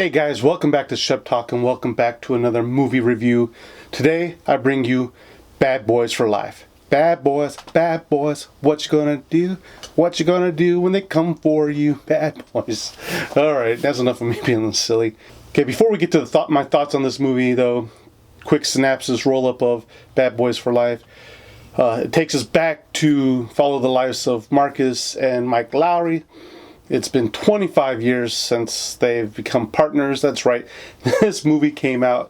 Hey guys, welcome back to Shep Talk and welcome back to another movie review. Today I bring you Bad Boys for Life. Bad boys, what you gonna do? What you gonna do when they come for you? Bad boys. Alright, that's enough of me being silly. Okay, before we get to my thoughts on this movie though, quick synopsis roll-up of Bad Boys for Life. It takes us back to follow the lives of Marcus and Mike Lowry. It's been 25 years since they've become partners. That's right. The first movie came out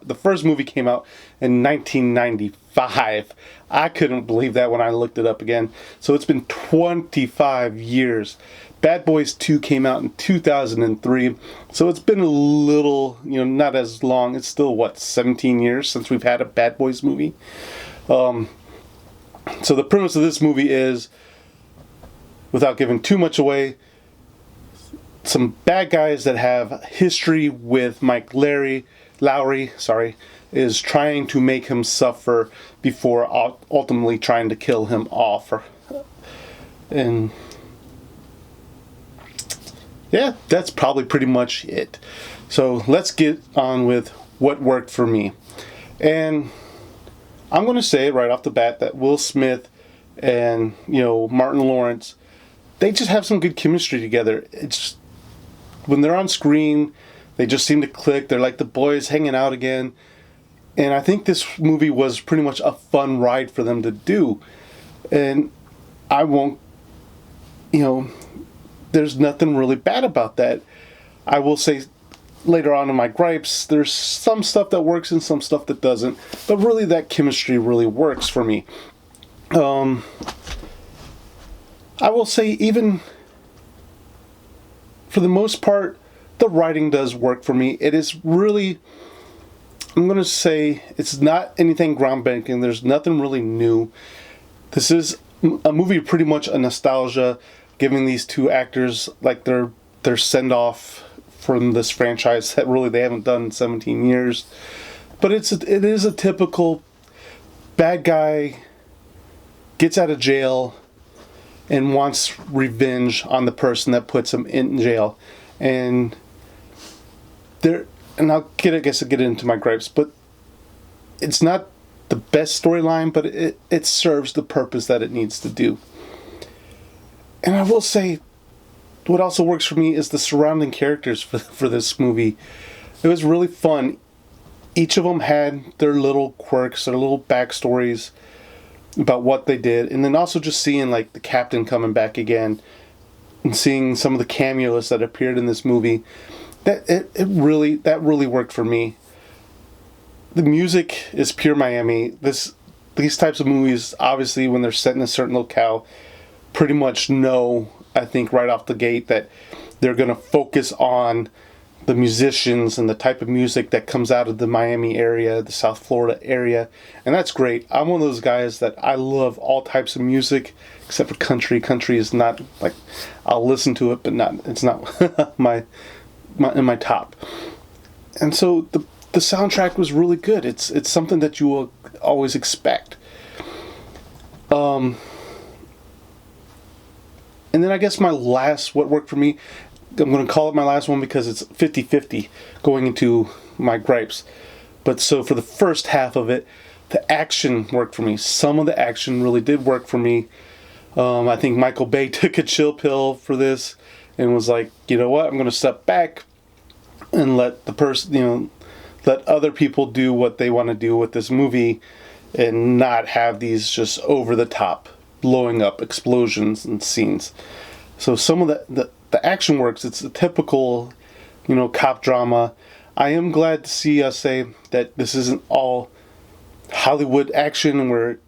in 1995. I couldn't believe that when I looked it up again. So it's been 25 years. Bad Boys 2 came out in 2003. So it's been a little, not as long. It's still, 17 years since we've had a Bad Boys movie. So the premise of this movie is, without giving too much away, some bad guys that have history with Mike Lowry, is trying to make him suffer before ultimately trying to kill him off. And yeah, that's probably pretty much it. So let's get on with what worked for me. And I'm going to say right off the bat that Will Smith and, Martin Lawrence, they just have some good chemistry together. It's when they're on screen, they just seem to click. They're like the boys hanging out again. And I think this movie was pretty much a fun ride for them to do. And I won't, there's nothing really bad about that. I will say later on in my gripes, there's some stuff that works and some stuff that doesn't. But really that chemistry really works for me. I will say even for the most part, the writing does work for me. It is really, I'm going to say, it's not anything groundbreaking. There's nothing really new. This is a movie pretty much a nostalgia, giving these two actors like their send-off from this franchise that really they haven't done in 17 years. But it is a typical bad guy gets out of jail and wants revenge on the person that puts him in jail. And I'll get into my gripes, but it's not the best storyline, but it serves the purpose that it needs to do. And I will say, what also works for me is the surrounding characters for this movie. It was really fun. Each of them had their little quirks, their little backstories about what they did, and then also just seeing like the captain coming back again and seeing some of the cameos that appeared in this movie, that really worked for me. The music is pure Miami. These types of movies, obviously when they're set in a certain locale, pretty much know, I think right off the gate, that they're going to focus on the musicians and the type of music that comes out of the Miami area, the South Florida area. And that's great. I'm one of those guys that I love all types of music except for country. Country is not, like, I'll listen to it, but it's not my top. And so the soundtrack was really good. It's something that you will always expect. And then I guess what worked for me, I'm going to call it my last one because it's 50-50 going into my gripes. But so for the first half of it, the action worked for me. Some of the action really did work for me. I think Michael Bay took a chill pill for this and was like, you know what, I'm going to step back and let let other people do what they want to do with this movie and not have these just over the top blowing up explosions and scenes. So some of the action works. It's a typical, cop drama. I am glad to see us say that this isn't all Hollywood action where,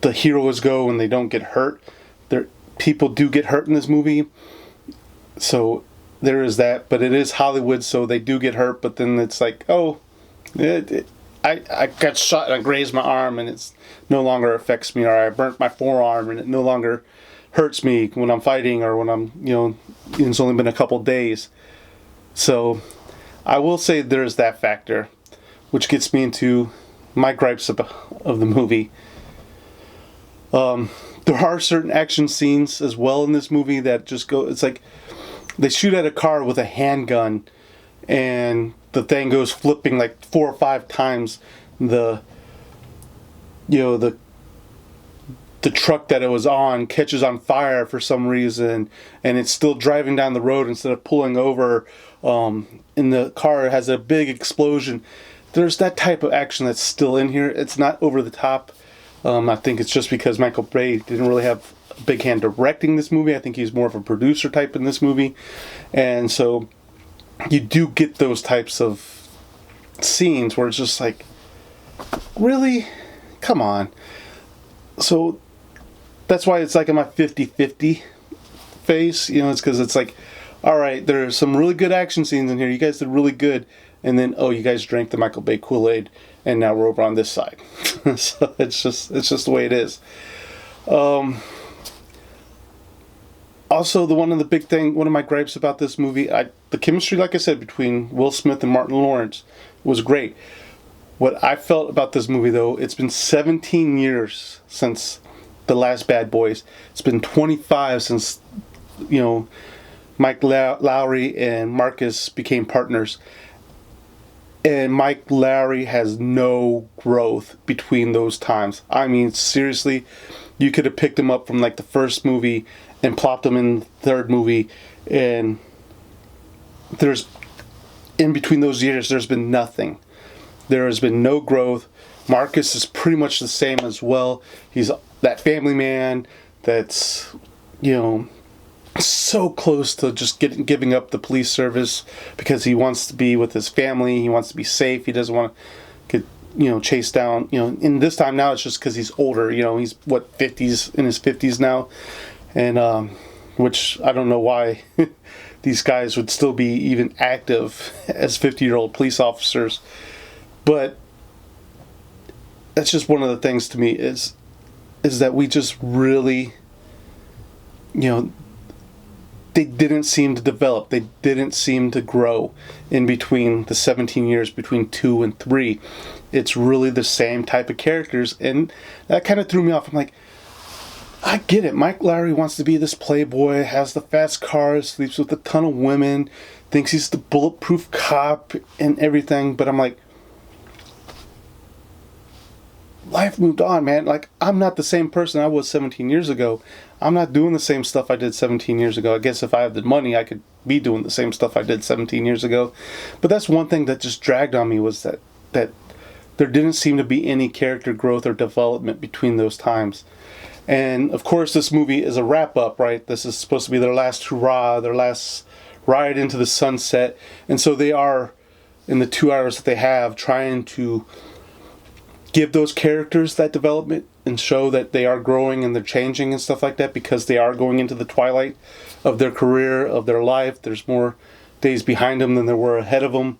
the heroes go and they don't get hurt. People do get hurt in this movie. So there is that. But it is Hollywood, so they do get hurt. But then it's like, I got shot and I grazed my arm and it's no longer affects me, or I burnt my forearm and it no longer hurts me when I'm fighting, or when I'm, it's only been a couple days. So I will say there's that factor, which gets me into my gripes of the movie. There are certain action scenes as well in this movie that just go, it's like they shoot at a car with a handgun, and the thing goes flipping like 4 or 5 times. The truck that it was on catches on fire for some reason, and it's still driving down the road instead of pulling over. In the car, it has a big explosion. There's that type of action that's still in here. It's not over the top. I think it's just because Michael Bay didn't really have a big hand directing this movie. I think he's more of a producer type in this movie. And so you do get those types of scenes where it's just like, really? Come on. So that's why it's like in my 50-50 phase. It's because it's like, all right, there's some really good action scenes in here. You guys did really good. And then, oh, you guys drank the Michael Bay Kool-Aid, and now we're over on this side. So it's just the way it is. Also, one of my gripes about this movie, the chemistry, like I said, between Will Smith and Martin Lawrence was great. What I felt about this movie, though, it's been 17 years since the last Bad Boys. It's been 25 since, Mike Lowry and Marcus became partners. And Mike Lowry has no growth between those times. I mean, seriously, you could have picked him up from like the first movie and plopped him in the third movie, and in between those years, there's been nothing. There has been no growth. Marcus is pretty much the same as well. He's that family man that's, so close to just giving up the police service because he wants to be with his family. He wants to be safe. He doesn't want to get, chased down. In this time now, it's just because he's older. He's in his 50s now, and which I don't know why these guys would still be even active as 50-year-old police officers. But that's just one of the things to me is that we just really, they didn't seem to develop. They didn't seem to grow in between the 17 years between 2 and 3. It's really the same type of characters, and that kind of threw me off. I'm like, I get it. Mike Lowry wants to be this playboy, has the fast cars, sleeps with a ton of women, thinks he's the bulletproof cop and everything, but I'm like, life moved on, man. Like, I'm not the same person I was 17 years ago. I'm not doing the same stuff I did 17 years ago. I guess if I had the money, I could be doing the same stuff I did 17 years ago. But that's one thing that just dragged on me, was that there didn't seem to be any character growth or development between those times. And, of course, this movie is a wrap-up, right? This is supposed to be their last hurrah, their last ride into the sunset. And so they are, in the 2 hours that they have, trying to give those characters that development and show that they are growing and they're changing and stuff like that, because they are going into the twilight of their career, of their life. There's more days behind them than there were ahead of them.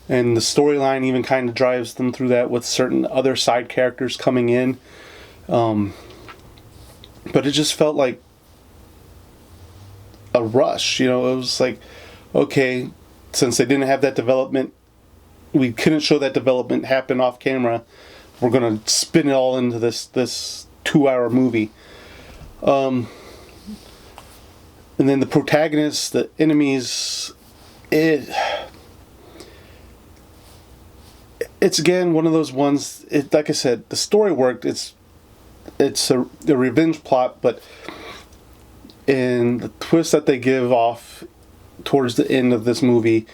And the storyline even kind of drives them through that with certain other side characters coming in. But it just felt like a rush. It was like, okay, since they didn't have that development, we couldn't show that development happen off camera. We're going to spin it all into this 2-hour movie. And then the protagonists, the enemies, it's again one of those ones, like I said, the story worked. It's a revenge plot, but in the twist that they give off towards the end of this movie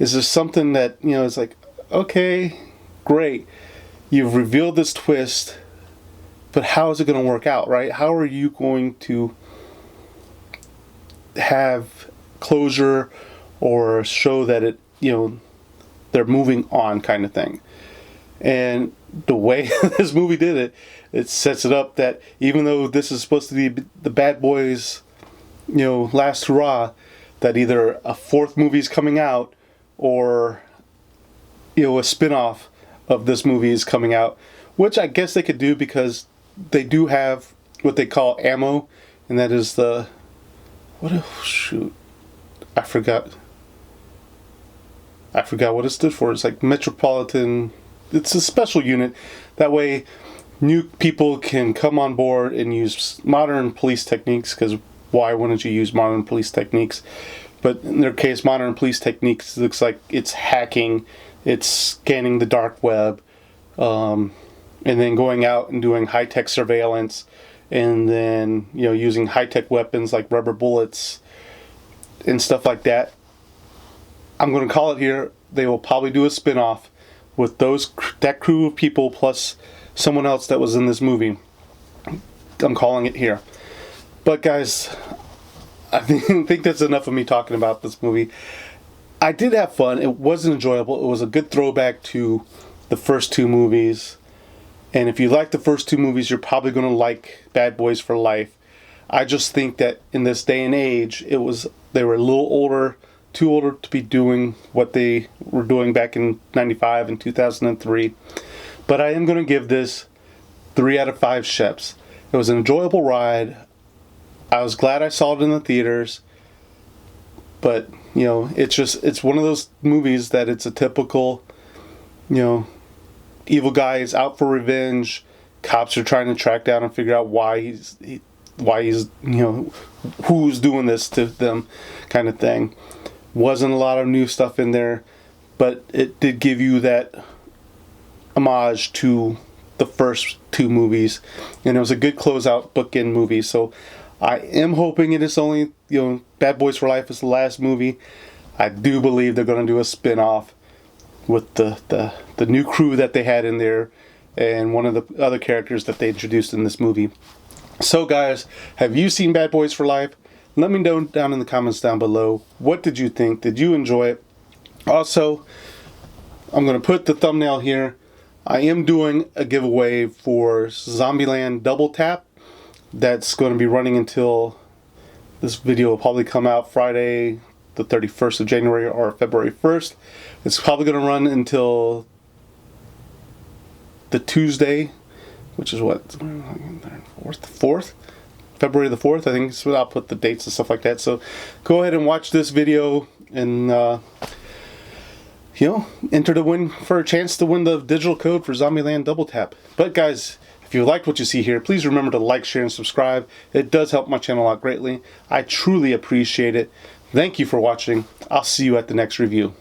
is just something that, it's like, okay, great. You've revealed this twist, but how is it going to work out, right? How are you going to have closure or show that it, they're moving on, kind of thing? And the way this movie did it, it sets it up that even though this is supposed to be the Bad Boys, last hurrah, that either a 4th movie is coming out or, a spin-off of this movie is coming out, which I guess they could do because they do have what they call ammo, and that is I forgot what it stood for. It's like Metropolitan. It's a special unit. That way, new people can come on board and use modern police techniques, because why wouldn't you use modern police techniques but in their case, modern police techniques looks like it's hacking, it's scanning the dark web, and then going out and doing high-tech surveillance, and then using high-tech weapons like rubber bullets and stuff like that. I'm going to call it here. They will probably do a spin-off with that crew of people plus someone else that was in this movie. I'm calling it here. But guys, I think that's enough of me talking about this movie. I did have fun. It was enjoyable. It was a good throwback to the first two movies. And if you like the first two movies, you're probably going to like Bad Boys for Life. I just think that in this day and age, they were a little older, too older to be doing what they were doing back in 95 and 2003. But I am going to give this 3 out of 5 Sheps. It was an enjoyable ride. I was glad I saw it in the theaters. But, it's one of those movies that it's a typical, evil guy is out for revenge. Cops are trying to track down and figure out why he's who's doing this to them, kind of thing. Wasn't a lot of new stuff in there, but it did give you that homage to the first two movies, and it was a good closeout bookend movie. So I am hoping it is only, Bad Boys for Life is the last movie. I do believe they're going to do a spin-off with the new crew that they had in there and one of the other characters that they introduced in this movie. So guys, have you seen Bad Boys for Life? Let me know down in the comments down below. What did you think? Did you enjoy it? Also, I'm going to put the thumbnail here. I am doing a giveaway for Zombieland Double Tap. That's going to be running until this video will probably come out Friday the 31st of January or February 1st. It's probably going to run until the Tuesday, which is what, 4th? February the 4th, I think. So I'll put the dates and stuff like that. So go ahead and watch this video and, enter to win for a chance to win the digital code for Zombieland Double Tap. But guys, if you liked what you see here, please remember to like, share, and subscribe. It does help my channel out greatly. I truly appreciate it. Thank you for watching. I'll see you at the next review.